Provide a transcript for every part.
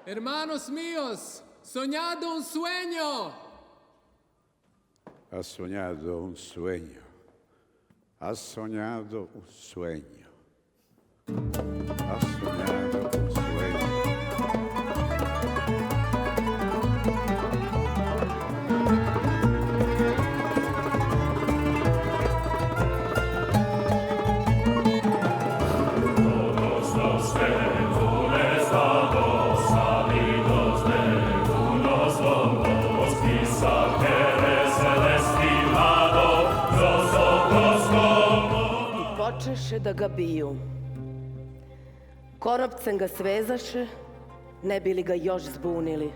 Hermanos míos, soñado un sueño. Has soñado un sueño. Has soñado un sueño. Has soñado un sueño. Todos los estados salidos de unos lobos, quizá eres el estimado, los ojos como... I počeše da ga biju. Koropcem ga svezaše, ne bi li ga još zbunili.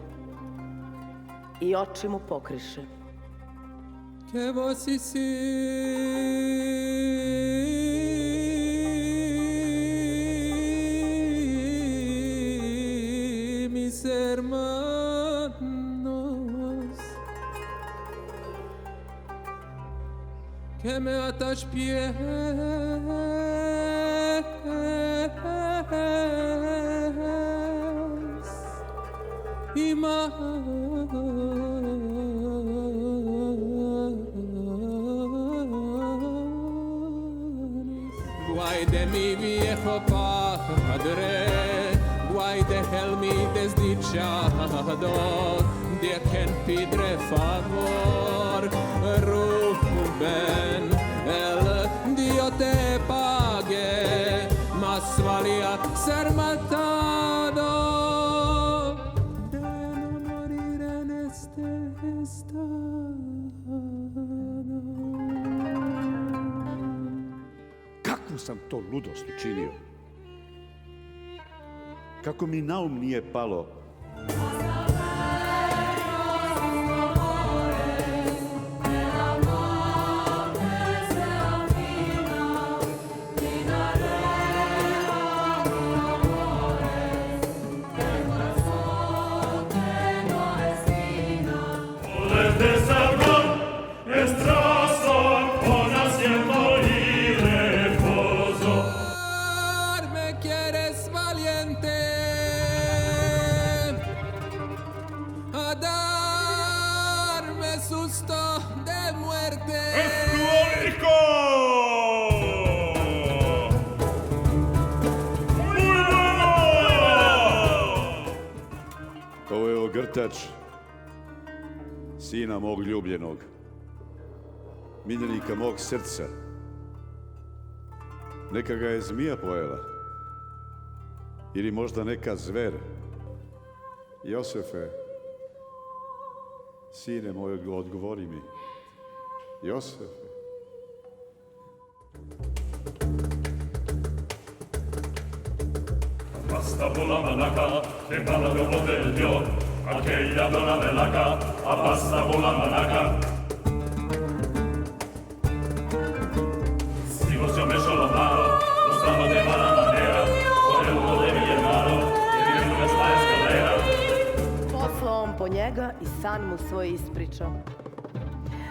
I oči mu pokriše. Que vos mis hermanos, que me atas pies y manos. Guay de mi viejo padre, guay de él mi desdichado, de quien pidre favor, Rubén, el Dios te pague, más valía ser matado de no morir en este estado. Kakvu sam to ludost učinio? Kako mi na um nije palo? Susto de muerte. ¡Escólico! ¡Muy bueno! Ovo je ogrtač sina mog ljubljenog, miljenika mog srca. Neka ga je zmija pojela. Ili možda neka zver. Josefe, sine moj, odgovori mi. Josefe. Basta vola manaca, che balla dopo del Dio, aquella donna dell'H, basta vola manaca. Si vos yo me solo mano, lo stavo de mala manera, por el uno de mi hermano, que vive en esta escalera. Poslao on po njega i san mu svoj ispričao.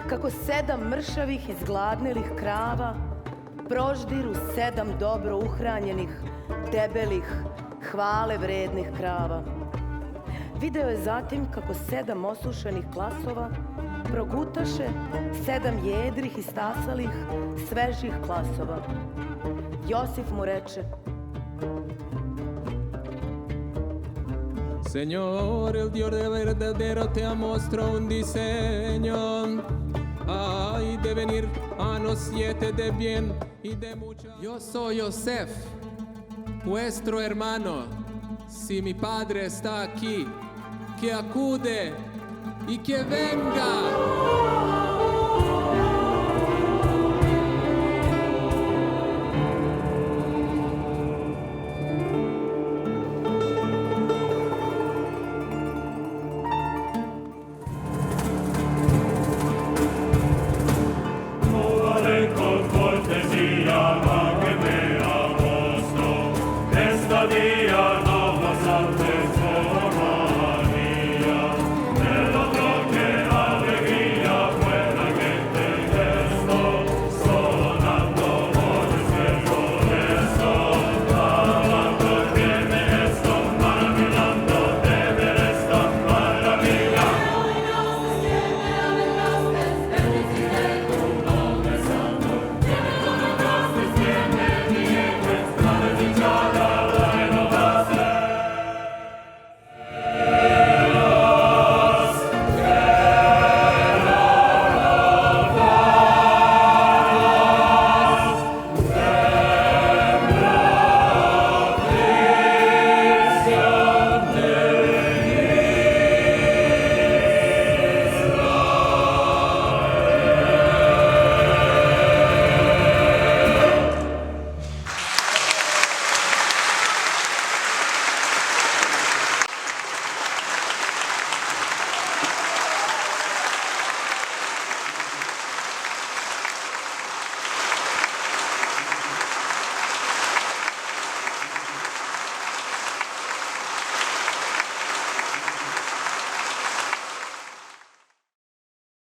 Kako 7 mršavih izgladnelih krava proždiru 7 dobro uhranjenih, debelih, hvale vrednih krava. Video je zatim kako 7 osušenih klasova progutaše 7 jedrih i stasalih, svežih klasova. Josif mu reče: Señor, el Dios de verdadero te ha mostrado un diseño. Ay, de venir a los 7 de bien y de mucha. Yo soy Yosef, vuestro hermano. Si mi padre está aquí, que acude y que venga.